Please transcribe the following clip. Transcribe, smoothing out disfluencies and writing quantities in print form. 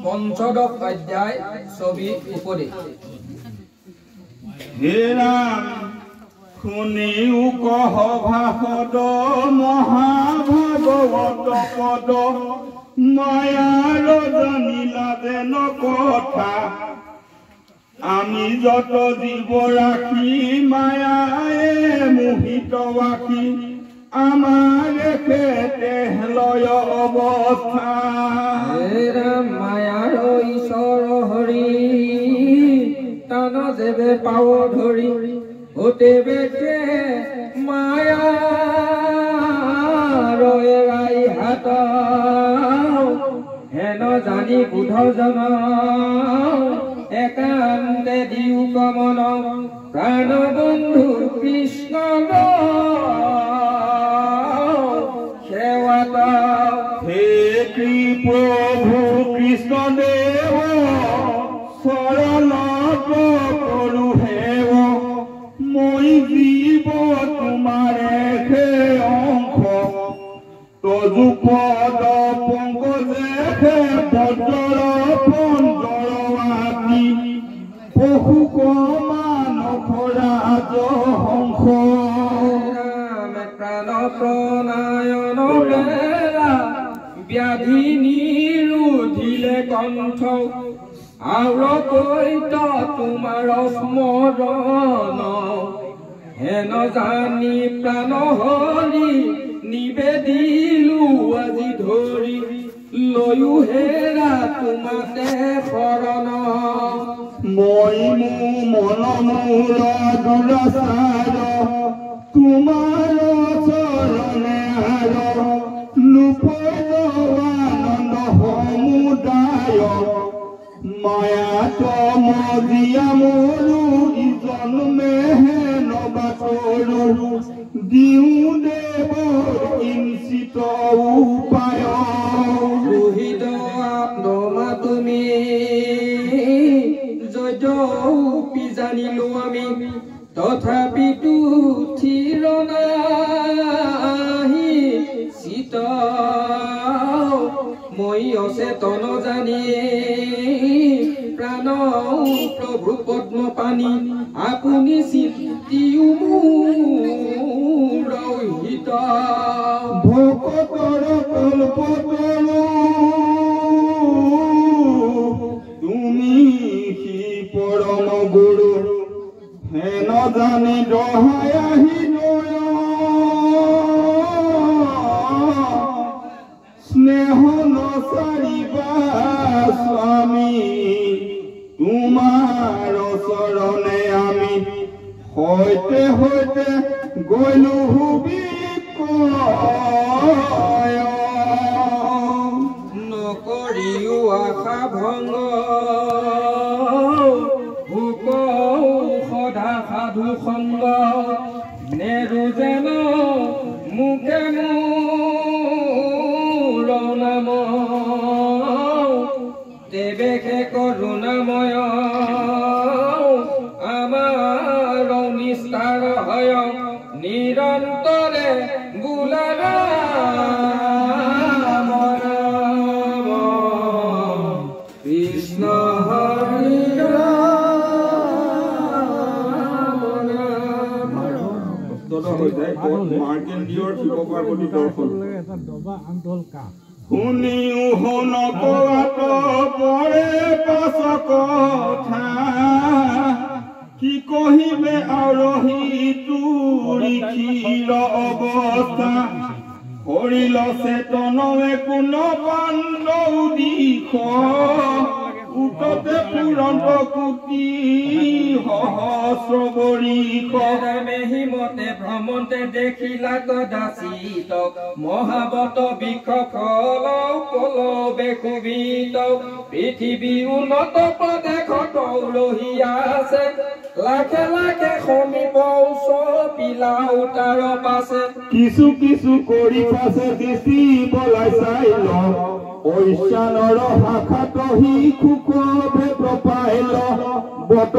পঞ্চদশ অধ্যায় ছবি উপদেশ। হে ৰাম শুনিও কহ ভাষদ মহাভাগৱত পদ মায়াৰ জানিলা যেন কথা আমি যত জীৱ ৰাখি মায়ায়ে মোহিত বাসী আমাৰ খেতে লয় অৱস্থা। হে ৰাম মায়াৰ ঈশ্বৰ হৰি টান যেবে পাও ধৰি ওতে বেঠে মায়াৰ এৰাই হাত হেন জানি বুধ জন একান্তে দিও কমন প্ৰাণ বন্ধু কৃষ্ণ সেৱাত। হে প্ৰভু কৃষ্ণ দেৱ শৰণত কৰো হেৱ মই জীৱ তোমাৰে হে অংশ তজু পদ পংকজে হে বজ্ৰ পঞ্জৰৱাতি পশু মানস ৰাজ হংস। প্ৰাণ প্ৰণায়ন বেলা ব্যাধি নিৰোধিলে কণ্ঠ আৰ কৈত তোমাৰ স্মৰণ হেন জানি প্ৰাণ হৰি নিবেদিলো আজি ধৰি লৈও হেৰা তোমাতে শৰণ। মই মন মূৰ দুৰাচাৰ তোমাৰ চৰণে আৰ নুপদ আনন্দ সমুদায় মায়াত মজিয়া মোৰো ইজন্মে নবাতৰো দিওঁ দেৱ কিঞ্চিত উপায়। ৰোহিত আত্মা তুমি যদ্যপি জানিলো আমি তথাপিতো থিৰ নাহি চিত মই অচেতন জানি প্ৰাণ প্ৰভু পদ্ম পানী আপুনি চিন্তিও মোৰ হিত। ভকতৰ কল্পতৰু তুমি সি পৰম গুৰু হেন জানি দহাই আহি স্নেহ নচাৰিবা স্বামী তোমাৰ চৰণে আমি সৈতে সৈতে গলো নকৰিও আশা ভংগ ভোক সদা সাধু সংগ নেৰু যেন মুখে মোৰ নাম দেৱেশে কৰুণাময় আমাৰ নিষ্ঠাৰ হয় নিৰন্তৰে বোলাৰ কৃষ্ণ হৰি মাৰ্কেন্দ্ৰীয়ৰ শিৱ পাৰ্বতী দৰ্শন শুনিও শুন কোৱাত পৰে পাছ কথা কি কহিবে আৰহি তুৰি ক্ষীৰ অৱস্থা হৰিল চেতনৱে কোন পাণ্ডৱ দিশ উততে পুৰন্ত কুটি সহস্ৰ বৰিষ। হিমতে ভ্ৰমন্তে দেখিলা কদাচিত মহাবত বৃক্ষ ফল কলবে কুবিত পৃথিৱী উন্নত প্ৰদেশত ৰহি আছে লাখে লাখে সমীপ পিলাও তাৰ পাছে কিছু কিছু কৰি পাছে দৃষ্টি বলাই চাই ল ঐশানৰ শাখাত শিশুক প্ৰপাইল বত